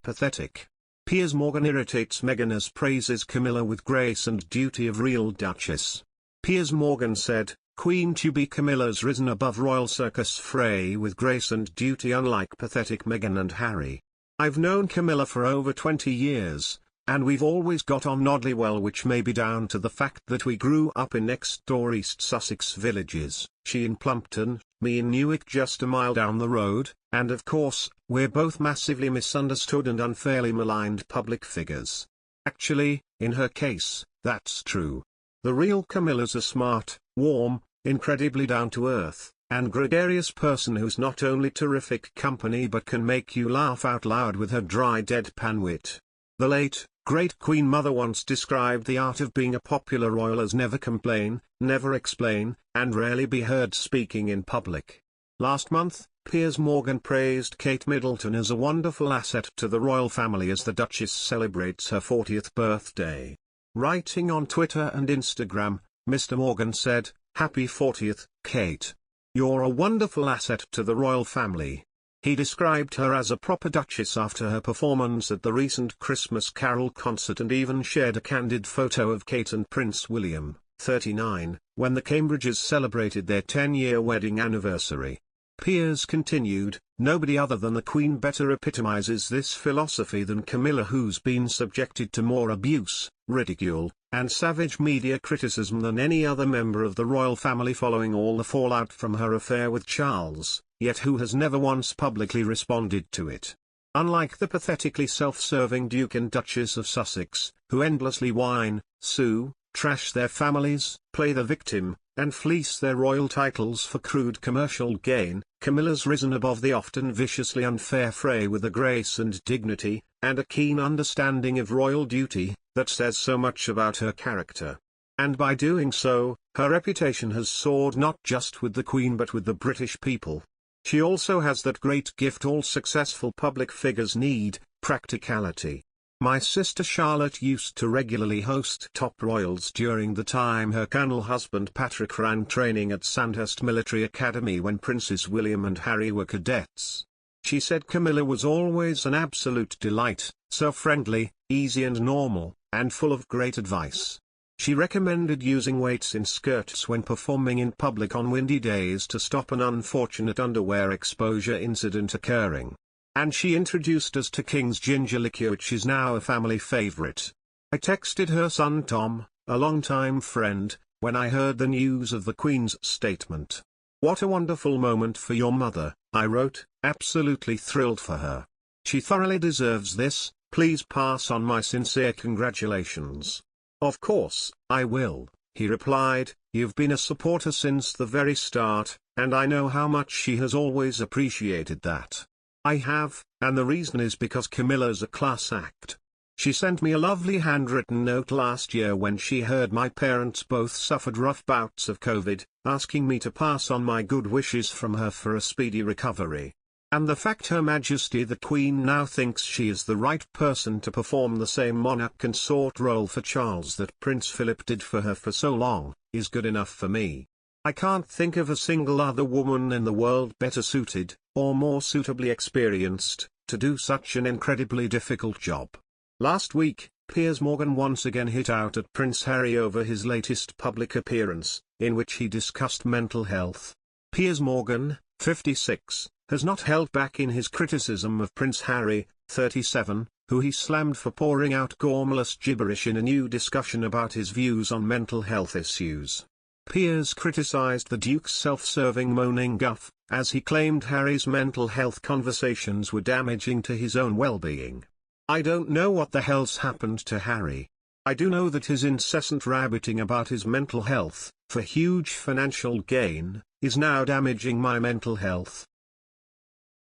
pathetic. Piers Morgan irritates Meghan as praises Camilla with grace and duty of real Duchess. Piers Morgan said, Queen-to-be Camilla's risen above royal circus fray with grace and duty unlike pathetic Meghan and Harry. I've known Camilla for over 20 years, and we've always got on oddly well, which may be down to the fact that we grew up in next-door East Sussex villages, she in Plumpton, me in Newick just a mile down the road, and of course, we're both massively misunderstood and unfairly maligned public figures. Actually, in her case, that's true. The real Camilla's a smart, warm, incredibly down-to-earth, and gregarious person who's not only terrific company but can make you laugh out loud with her dry deadpan wit. The late, great Queen Mother once described the art of being a popular royal as never complain, never explain, and rarely be heard speaking in public. Last month, Piers Morgan praised Kate Middleton as a wonderful asset to the royal family as the Duchess celebrates her 40th birthday. Writing on Twitter and Instagram, Mr. Morgan said, "Happy 40th, Kate. You're a wonderful asset to the royal family." He described her as a proper duchess after her performance at the recent Christmas Carol concert and even shared a candid photo of Kate and Prince William, 39, when the Cambridges celebrated their 10-year wedding anniversary. Piers continued, "Nobody other than the Queen better epitomizes this philosophy than Camilla, who's been subjected to more abuse, ridicule, and savage media criticism than any other member of the royal family following all the fallout from her affair with Charles, yet who has never once publicly responded to it. Unlike the pathetically self-serving Duke and Duchess of Sussex, who endlessly whine, sue, trash their families, play the victim, and fleece their royal titles for crude commercial gain, Camilla's risen above the often viciously unfair fray with a grace and dignity, and a keen understanding of royal duty, that says so much about her character. And by doing so, her reputation has soared not just with the Queen but with the British people. She also has that great gift all successful public figures need, practicality. My sister Charlotte used to regularly host top royals during the time her colonel husband Patrick ran training at Sandhurst Military Academy when Princes William and Harry were cadets. She said Camilla was always an absolute delight, so friendly, easy and normal, and full of great advice. She recommended using weights in skirts when performing in public on windy days to stop an unfortunate underwear exposure incident occurring. And she introduced us to King's ginger liqueur, which is now a family favorite. I texted her son Tom, a longtime friend, when I heard the news of the Queen's statement. "What a wonderful moment for your mother," I wrote, absolutely thrilled for her. "She thoroughly deserves this, please pass on my sincere congratulations." "Of course, I will," he replied, "you've been a supporter since the very start, and I know how much she has always appreciated that." "I have, and the reason is because Camilla's a class act. She sent me a lovely handwritten note last year when she heard my parents both suffered rough bouts of COVID, asking me to pass on my good wishes from her for a speedy recovery. And the fact Her Majesty the Queen now thinks she is the right person to perform the same monarch consort role for Charles that Prince Philip did for her for so long, is good enough for me. I can't think of a single other woman in the world better suited, or more suitably experienced, to do such an incredibly difficult job." Last week, Piers Morgan once again hit out at Prince Harry over his latest public appearance, in which he discussed mental health. Piers Morgan, 56, has not held back in his criticism of Prince Harry, 37, who he slammed for pouring out gormless gibberish in a new discussion about his views on mental health issues. Piers criticised the Duke's self-serving moaning guff, as he claimed Harry's mental health conversations were damaging to his own well-being. "I don't know what the hell's happened to Harry. I do know that his incessant rabbiting about his mental health, for huge financial gain, is now damaging my mental health,